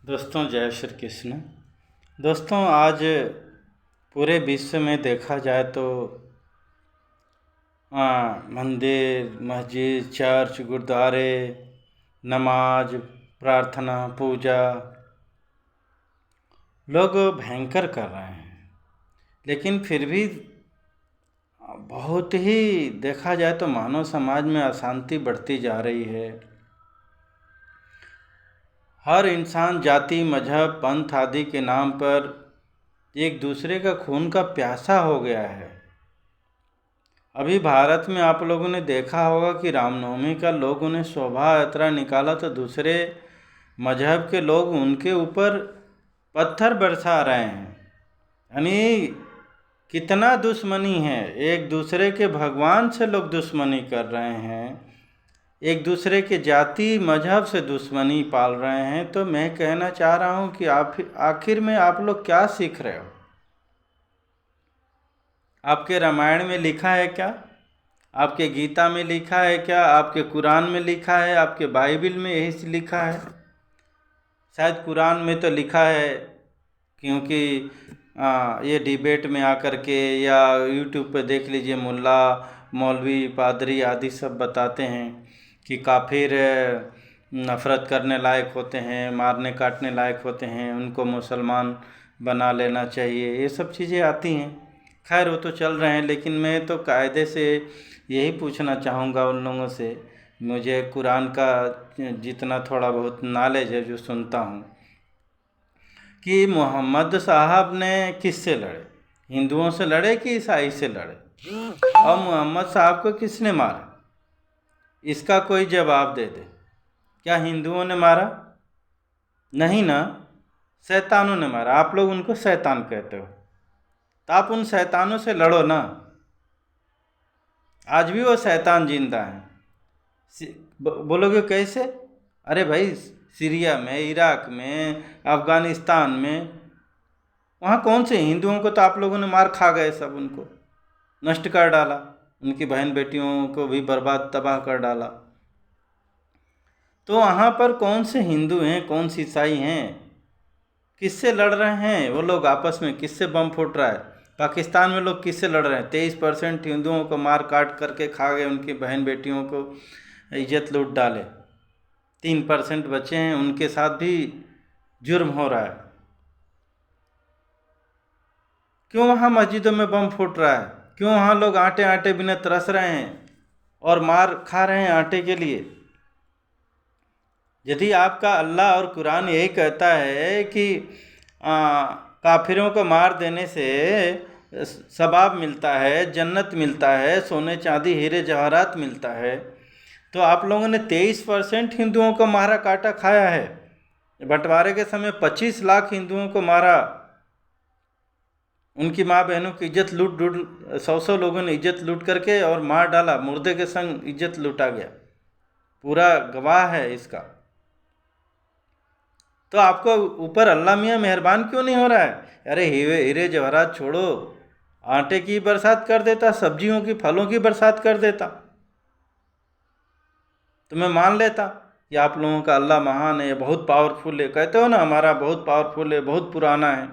दोस्तों जय श्री कृष्ण। दोस्तों आज पूरे विश्व में देखा जाए तो मंदिर, मस्जिद, चर्च, गुरुद्वारे, नमाज, प्रार्थना, पूजा लोग भयंकर कर रहे हैं। लेकिन फिर भी बहुत ही देखा जाए तो मानव समाज में अशांति बढ़ती जा रही है। हर इंसान जाति, मजहब, पंथ आदि के नाम पर एक दूसरे का खून का प्यासा हो गया है। अभी भारत में आप लोगों ने देखा होगा कि रामनवमी का लोगों ने शोभा यात्रा निकाला तो दूसरे मजहब के लोग उनके ऊपर पत्थर बरसा रहे हैं। यानी कितना दुश्मनी है, एक दूसरे के भगवान से लोग दुश्मनी कर रहे हैं, एक दूसरे के जाति मजहब से दुश्मनी पाल रहे हैं। तो मैं कहना चाह रहा हूँ कि आखिर में आप लोग क्या सीख रहे हो? आपके रामायण में लिखा है क्या? आपके गीता में लिखा है क्या? आपके कुरान में लिखा है? आपके बाइबल में यही लिखा है? शायद कुरान में तो लिखा है, क्योंकि ये डिबेट में आकर के या यूट्यूब पे देख लीजिए, मुल्ला, मौलवी, पादरी आदि सब बताते हैं कि काफिर नफ़रत करने लायक होते हैं, मारने काटने लायक होते हैं, उनको मुसलमान बना लेना चाहिए। ये सब चीज़ें आती हैं। खैर वो तो चल रहे हैं, लेकिन मैं तो कायदे से यही पूछना चाहूँगा उन लोगों से। मुझे कुरान का जितना थोड़ा बहुत नॉलेज है, जो सुनता हूँ, कि मोहम्मद साहब ने किससे लड़े? हिंदुओं से लड़े कि ईसाई से लड़े? और मोहम्मद साहब को किसने मारा? इसका कोई जवाब दे दे। क्या हिंदुओं ने मारा? नहीं ना, शैतानों ने मारा। आप लोग उनको शैतान कहते हो, तो आप उन शैतानों से लड़ो ना। आज भी वो शैतान जिंदा है। बोलोगे कैसे? अरे भाई, सीरिया में, इराक में, अफ़गानिस्तान में, वहाँ कौन से हिंदुओं को तो आप लोगों ने मार खा गए, सब उनको नष्ट कर डाला, उनकी बहन बेटियों को भी बर्बाद तबाह कर डाला। तो वहाँ पर कौन से हिंदू हैं, कौन से ईसाई हैं? किससे लड़ रहे हैं वो लोग? आपस में किससे बम फूट रहा है? पाकिस्तान में लोग किससे लड़ रहे हैं? 23% हिंदुओं को मार काट करके खा गए, उनकी बहन बेटियों को इज्जत लूट डाले। 3% बचे हैं, उनके साथ भी जुर्म हो रहा है। क्यों वहाँ मस्जिदों में बम फूट रहा है? क्यों वहाँ लोग आटे आटे बिना तरस रहे हैं और मार खा रहे हैं आटे के लिए? यदि आपका अल्लाह और कुरान यही कहता है कि काफिरों को मार देने से सवाब मिलता है, जन्नत मिलता है, सोने चांदी हीरे जवाहरात मिलता है, तो आप लोगों ने 23% हिंदुओं को मारा काटा खाया है। बंटवारे के समय 25 लाख हिंदुओं को मारा, उनकी माँ बहनों की इज्जत लूट लूट 100 लोगों ने इज्जत लूट करके और मार डाला, मुर्दे के संग इज्जत लूटा गया। पूरा गवाह है इसका। तो आपको ऊपर अल्लाह मियाँ मेहरबान क्यों नहीं हो रहा है? अरे हीरे जवाहरात छोड़ो, आटे की बरसात कर देता, सब्जियों की, फलों की बरसात कर देता, तो मैं मान लेता कि आप लोगों का अल्लाह महान है, बहुत पावरफुल है। कहते हो ना, हमारा बहुत पावरफुल है, बहुत पुराना है।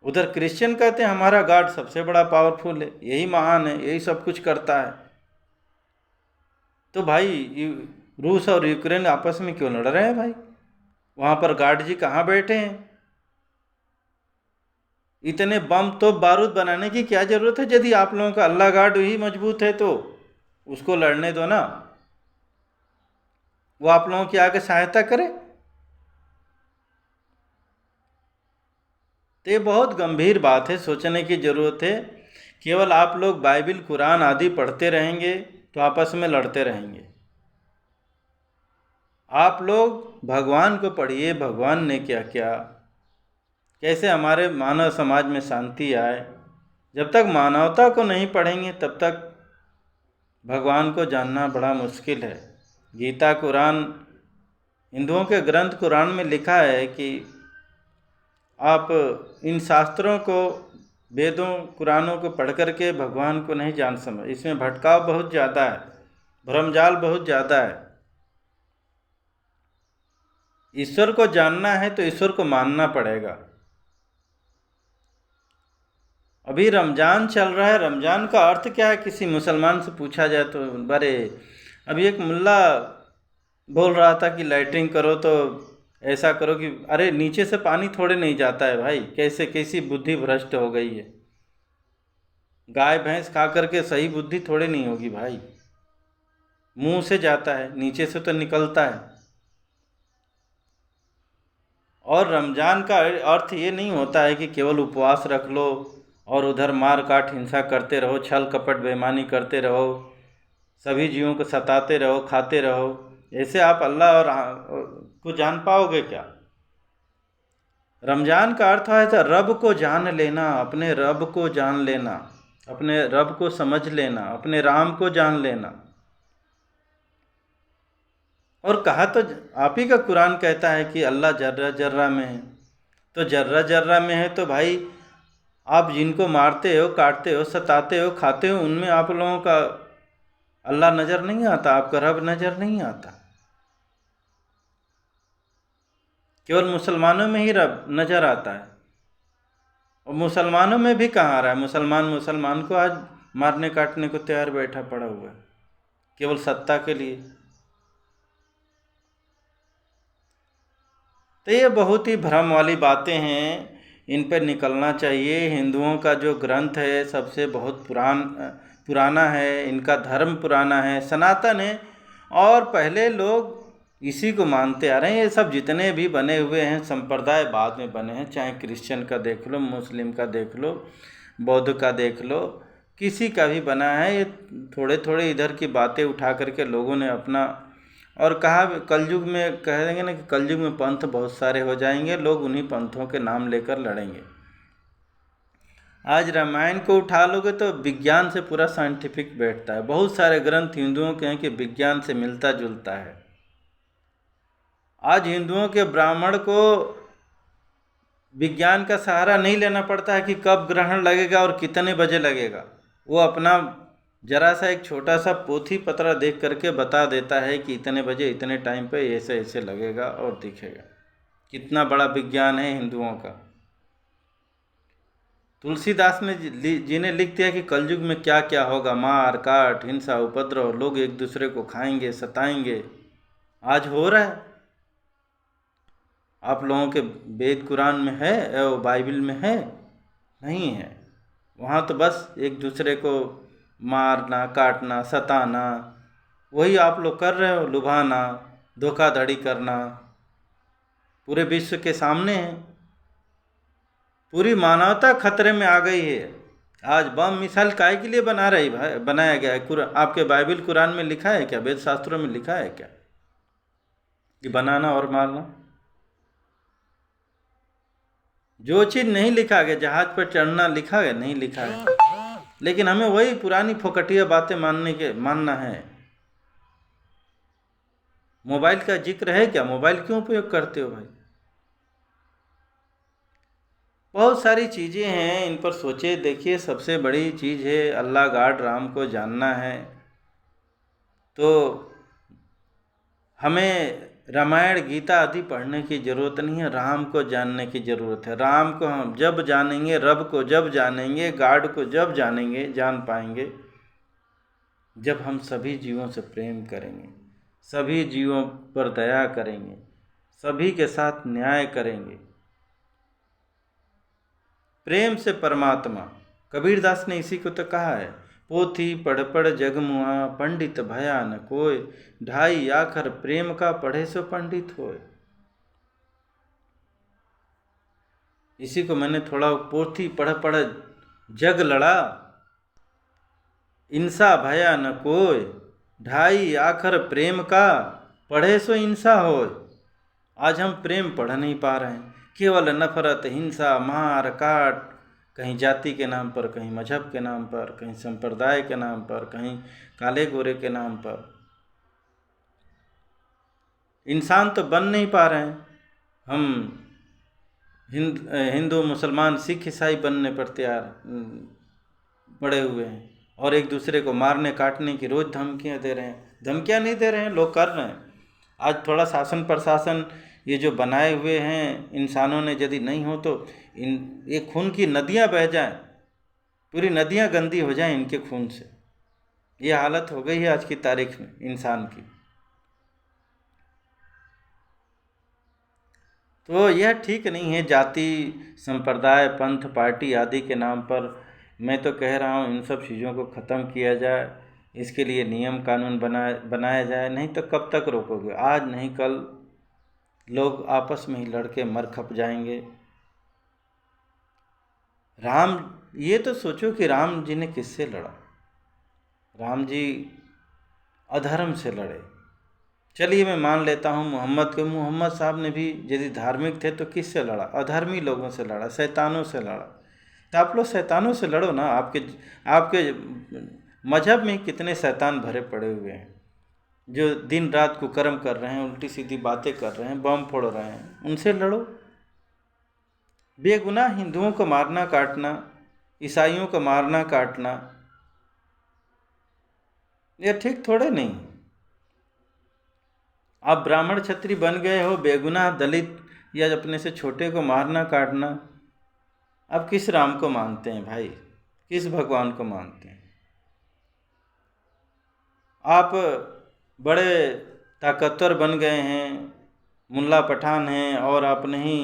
उधर क्रिश्चियन कहते हैं हमारा गॉड सबसे बड़ा पावरफुल है, यही महान है, यही सब कुछ करता है। तो भाई रूस और यूक्रेन आपस में क्यों लड़ रहे हैं भाई? वहाँ पर गॉड जी कहाँ बैठे हैं? इतने बम तो बारूद बनाने की क्या ज़रूरत है? यदि आप लोगों का अल्लाह गॉड ही मजबूत है तो उसको लड़ने दो ना, वो आप लोगों की आगे सहायता करे। तो ये बहुत गंभीर बात है, सोचने की ज़रूरत है। केवल आप लोग बाइबिल, कुरान आदि पढ़ते रहेंगे तो आपस में लड़ते रहेंगे। आप लोग भगवान को पढ़िए, भगवान ने क्या क्या, कैसे हमारे मानव समाज में शांति आए। जब तक मानवता को नहीं पढ़ेंगे तब तक भगवान को जानना बड़ा मुश्किल है। गीता, कुरान, हिंदुओं के ग्रंथ कुरान में लिखा है कि आप इन शास्त्रों को, वेदों कुरानों को पढ़ करके भगवान को नहीं जान समझ। इसमें भटकाव बहुत ज़्यादा है, भ्रमजाल बहुत ज़्यादा है। ईश्वर को जानना है तो ईश्वर को मानना पड़ेगा। अभी रमज़ान चल रहा है, रमज़ान का अर्थ क्या है किसी मुसलमान से पूछा जाए तो बड़े, अभी एक मुल्ला बोल रहा था कि लैट्रिन करो तो ऐसा करो कि अरे नीचे से पानी थोड़े नहीं जाता है भाई, कैसे कैसी बुद्धि भ्रष्ट हो गई है। गाय भैंस खा करके सही बुद्धि थोड़े नहीं होगी भाई, मुंह से जाता है, नीचे से तो निकलता है। और रमज़ान का अर्थ ये नहीं होता है कि केवल उपवास रख लो और उधर मार काट हिंसा करते रहो, छल कपट बेईमानी करते रहो, सभी जीवों को सताते रहो, खाते रहो। ऐसे आप अल्लाह और को जान पाओगे क्या? रमज़ान का अर्थ है तो रब को जान लेना, अपने रब को जान लेना, अपने रब को समझ लेना, अपने राम को जान लेना। और कहा तो आप ही का कुरान कहता है कि अल्लाह जर्रा जर्रा में है। तो जर्रा जर्रा में है तो भाई आप जिनको मारते हो, काटते हो, सताते हो, खाते हो, उनमें आप लोगों का अल्लाह नज़र नहीं आता, आपका रब नज़र नहीं आता। केवल मुसलमानों में ही रब नज़र आता है। और मुसलमानों में भी कहाँ आ रहा है? मुसलमान को आज मारने काटने को तैयार बैठा पड़ा हुआ है, केवल सत्ता के लिए। तो ये बहुत ही भ्रम वाली बातें हैं, इन पर निकलना चाहिए। हिंदुओं का जो ग्रंथ है सबसे बहुत पुराना है, इनका धर्म पुराना है, सनातन है, और पहले लोग इसी को मानते आ रहे हैं। ये सब जितने भी बने हुए हैं संप्रदाय बाद में बने हैं, चाहे क्रिश्चियन का देख लो, मुस्लिम का देख लो, बौद्ध का देख लो, किसी का भी बना है। ये थोड़े थोड़े इधर की बातें उठा करके लोगों ने अपना, और कहा कलयुग में कह देंगे ना कि कलयुग में पंथ बहुत सारे हो जाएंगे, लोग उन्हीं पंथों के नाम लेकर लड़ेंगे। आज रामायण को उठा लोगे तो विज्ञान से पूरा साइंटिफिक बैठता है। बहुत सारे ग्रंथ हिंदुओं के हैं कि विज्ञान से मिलता जुलता है। आज हिंदुओं के ब्राह्मण को विज्ञान का सहारा नहीं लेना पड़ता है कि कब ग्रहण लगेगा और कितने बजे लगेगा। वो अपना जरा सा एक छोटा सा पोथी पत्रा देख करके बता देता है कि इतने बजे इतने टाइम पे ऐसे ऐसे लगेगा और दिखेगा। कितना बड़ा विज्ञान है हिंदुओं का। तुलसीदास ने जी ने लिख दिया कि कलयुग में क्या क्या होगा, मार काट हिंसा उपद्रव, लोग एक दूसरे को खाएंगे सताएंगे। आज हो रहा है। आप लोगों के वेद कुरान में है और बाइबल में है? नहीं है। वहाँ तो बस एक दूसरे को मारना काटना सताना, वही आप लोग कर रहे हो, लुभाना धोखाधड़ी करना पूरे विश्व के सामने है। पूरी मानवता खतरे में आ गई है। आज बम मिसाइल काहे के लिए बनाया गया है? आपके बाइबल कुरान में लिखा है क्या? वेद शास्त्रों में लिखा है क्या कि बनाना और मारना? जो चीज़ नहीं लिखा गया, जहाज पर चढ़ना लिखा गया नहीं लिखा है, लेकिन हमें वही पुरानी फोकटिया बातें मानना है। मोबाइल का जिक्र है क्या? मोबाइल क्यों उपयोग करते हो भाई? बहुत सारी चीज़ें हैं, इन पर सोचे देखिए। सबसे बड़ी चीज़ है अल्लाह गॉड राम को जानना है। तो हमें रामायण गीता आदि पढ़ने की ज़रूरत नहीं है, राम को जानने की ज़रूरत है। राम को हम जब जानेंगे, रब को जब जानेंगे, गॉड को जब जानेंगे, जान पाएंगे जब हम सभी जीवों से प्रेम करेंगे, सभी जीवों पर दया करेंगे, सभी के साथ न्याय करेंगे। प्रेम से परमात्मा। कबीरदास ने इसी को तो कहा है, पोथी पढ़ पढ़ जग मुआ, पंडित भया न कोय, ढाई आखर प्रेम का पढ़े सो पंडित होए। इसी को मैंने थोड़ा, पोथी पढ़ पढ़ जग लड़ा, इंसा भया न कोय, ढाई आखर प्रेम का पढ़े सो इंसा होय। आज हम प्रेम पढ़ नहीं पा रहे हैं, केवल नफरत हिंसा मार काट, कहीं जाति के नाम पर, कहीं मजहब के नाम पर, कहीं संप्रदाय के नाम पर, कहीं काले गोरे के नाम पर। इंसान तो बन नहीं पा रहे हैं। हम हिंदू मुसलमान सिख ईसाई बनने पर तैयार पड़े हुए हैं, और एक दूसरे को मारने काटने की रोज़ धमकियां दे रहे हैं। धमकियां नहीं दे रहे हैं, लोग कर रहे हैं। आज थोड़ा शासन प्रशासन ये जो बनाए हुए हैं इंसानों ने, यदि नहीं हो तो ये खून की नदियाँ बह जाएं, पूरी नदियाँ गंदी हो जाएं इनके खून से। ये हालत हो गई है आज की तारीख में इंसान की। तो यह ठीक नहीं है। जाति, संप्रदाय, पंथ, पार्टी आदि के नाम पर मैं तो कह रहा हूँ इन सब चीज़ों को ख़त्म किया जाए। इसके लिए नियम कानून बनाया जाए, नहीं तो कब तक रोकोगे? आज नहीं कल लोग आपस में ही लड़के मर खप जाएंगे। राम, ये तो सोचो कि राम जी ने किससे लड़ा? राम जी अधर्म से लड़े। चलिए मैं मान लेता हूँ मोहम्मद साहब ने भी यदि धार्मिक थे तो किससे लड़ा? अधर्मी लोगों से लड़ा, शैतानों से लड़ा। तो आप लोग शैतानों से लड़ो ना। आपके मजहब में कितने शैतान भरे पड़े हुए हैं जो दिन रात कुकर्म कर रहे हैं, उल्टी सीधी बातें कर रहे हैं, बम फोड़ रहे हैं, उनसे लड़ो। बेगुनाह हिंदुओं को मारना काटना, ईसाइयों को मारना काटना, यह ठीक थोड़े नहीं। आप ब्राह्मण क्षत्रिय बन गए हो, बेगुनाह दलित या अपने से छोटे को मारना काटना। आप किस राम को मानते हैं भाई? किस भगवान को मानते हैं? आप बड़े ताकतवर बन गए हैं, मुल्ला पठान हैं, और अपने ही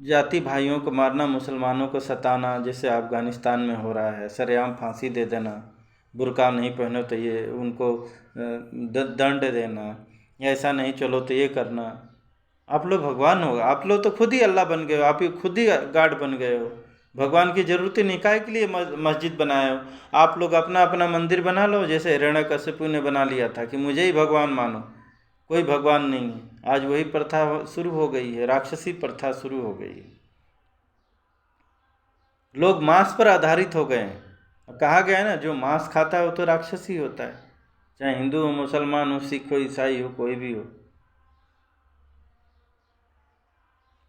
जाति भाइयों को मारना, मुसलमानों को सताना, जैसे अफ़गानिस्तान में हो रहा है, सरेआम फांसी दे देना, बुर्का नहीं पहनो तो ये उनको दंड देना, या ऐसा नहीं चलो तो ये करना। आप लोग भगवान हो? आप लोग तो खुद ही अल्लाह बन गए हो, आप ही खुद ही गॉड बन गए हो। भगवान की ज़रूरत ही नहीं, काहे के लिए मस्जिद बनाए हो? आप लोग अपना अपना मंदिर बना लो, जैसे हिरण्यकशिपु ने बना लिया था कि मुझे ही भगवान मानो। कोई भगवान नहीं है। आज वही प्रथा शुरू हो गई है, राक्षसी प्रथा शुरू हो गई है। लोग मांस पर आधारित हो गए हैं। कहा गया है ना, जो मांस खाता है वो तो राक्षसी होता है, चाहे हिंदू हो, मुसलमान हो, सिख हो, ईसाई हो, कोई भी हो।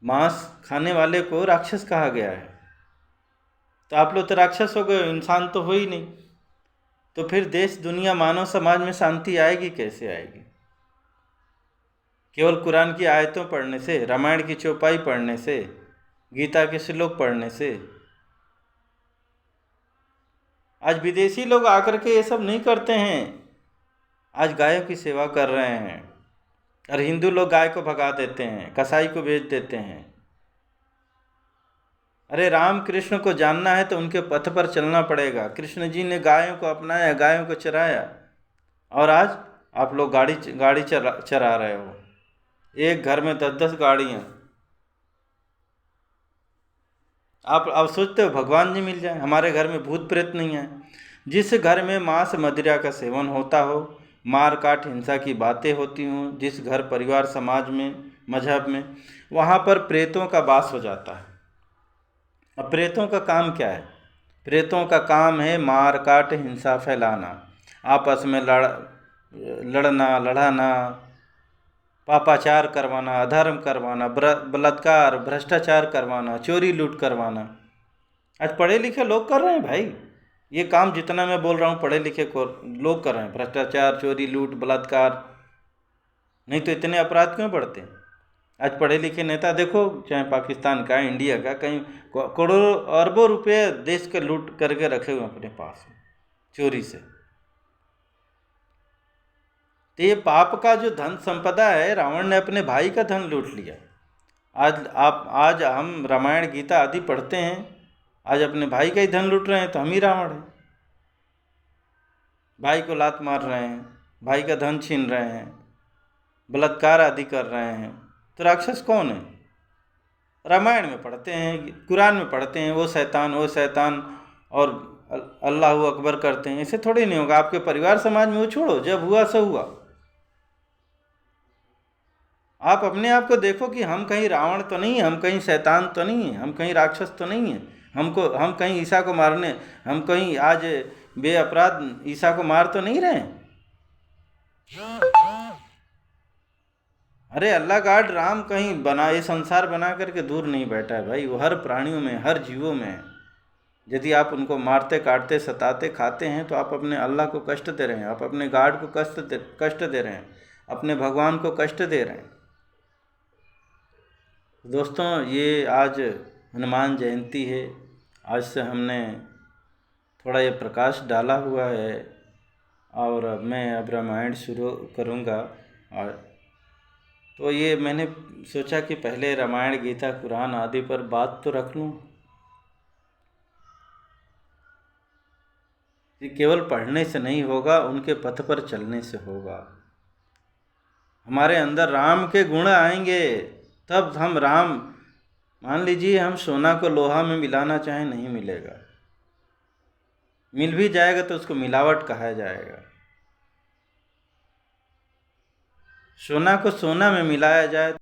मांस खाने वाले को राक्षस कहा गया है। तो आप लोग तो राक्षस हो गए, इंसान तो हो ही नहीं। तो फिर देश दुनिया मानव समाज में शांति आएगी कैसे आएगी? केवल कुरान की आयतों पढ़ने से, रामायण की चौपाई पढ़ने से, गीता के श्लोक पढ़ने से? आज विदेशी लोग आकर के ये सब नहीं करते हैं, आज गायों की सेवा कर रहे हैं। और हिंदू लोग गाय को भगा देते हैं, कसाई को बेच देते हैं। अरे राम कृष्ण को जानना है तो उनके पथ पर चलना पड़ेगा। कृष्ण जी ने गायों को अपनाया, गायों को चराया, और आज आप लोग गाड़ी चरा रहे हो। एक घर में 10-10 गाड़ियाँ। आप अब सोचते हो भगवान जी मिल जाए? हमारे घर में भूत प्रेत नहीं है। जिस घर में मांस मदिरा का सेवन होता हो, मार काट हिंसा की बातें होती हों, जिस घर परिवार समाज में मजहब में, वहाँ पर प्रेतों का वास हो जाता है। अब प्रेतों का काम क्या है? प्रेतों का काम है मार काट हिंसा फैलाना, आपस में लड़ना लड़ाना, पापाचार करवाना, अधर्म करवाना, बलात्कार, भ्रष्टाचार करवाना, चोरी लूट करवाना। आज पढ़े लिखे लोग कर रहे हैं भाई ये काम। जितना मैं बोल रहा हूँ पढ़े लिखे को लोग कर रहे हैं, भ्रष्टाचार, चोरी लूट, बलात्कार। नहीं तो इतने अपराध क्यों बढ़ते हैं? आज पढ़े लिखे नेता देखो, चाहे पाकिस्तान का, इंडिया का, कहीं करोड़ों अरबों रुपए देश के लूट करके रखे हुए अपने पास चोरी से। तो ये पाप का जो धन संपदा है, रावण ने अपने भाई का धन लूट लिया। आज हम रामायण गीता आदि पढ़ते हैं, आज अपने भाई का ही धन लूट रहे हैं, तो हम ही रावण हैं। भाई को लात मार रहे हैं, भाई का धन छीन रहे हैं, बलात्कार आदि कर रहे हैं। तो राक्षस कौन है? रामायण में पढ़ते हैं, कुरान में पढ़ते हैं, वो शैतान और अल्लाह अकबर करते हैं। ऐसे थोड़ी नहीं होगा। आपके परिवार समाज में वो छोड़ो, जब हुआ सो हुआ। आप अपने आप को देखो कि हम कहीं रावण तो नहीं है, हम कहीं शैतान तो नहीं है, हम कहीं राक्षस तो नहीं है। हम कहीं ईसा को मारने, हम कहीं आज बेअपराध ईसा को मार तो नहीं रहे। अरे अल्लाह गाड राम कहीं बना, ये संसार बना करके दूर नहीं बैठा है भाई। वो हर प्राणियों में, हर जीवों में है। यदि आप उनको मारते काटते सताते खाते हैं तो आप अपने अल्लाह को कष्ट दे रहे हैं, आप अपने गाड को कष्ट दे रहे हैं। अपने भगवान को कष्ट दे रहे हैं। दोस्तों, ये आज हनुमान जयंती है। आज से हमने थोड़ा ये प्रकाश डाला हुआ है और मैं अब रामायण शुरू करूँगा। और तो ये मैंने सोचा कि पहले रामायण, गीता, कुरान आदि पर बात तो रख लूँ। ये केवल पढ़ने से नहीं होगा, उनके पथ पर चलने से होगा। हमारे अंदर राम के गुण आएंगे तब हम राम। मान लीजिए हम सोना को लोहा में मिलाना चाहें, नहीं मिलेगा। मिल भी जाएगा तो उसको मिलावट कहा जाएगा। सोना को सोना में मिलाया जाए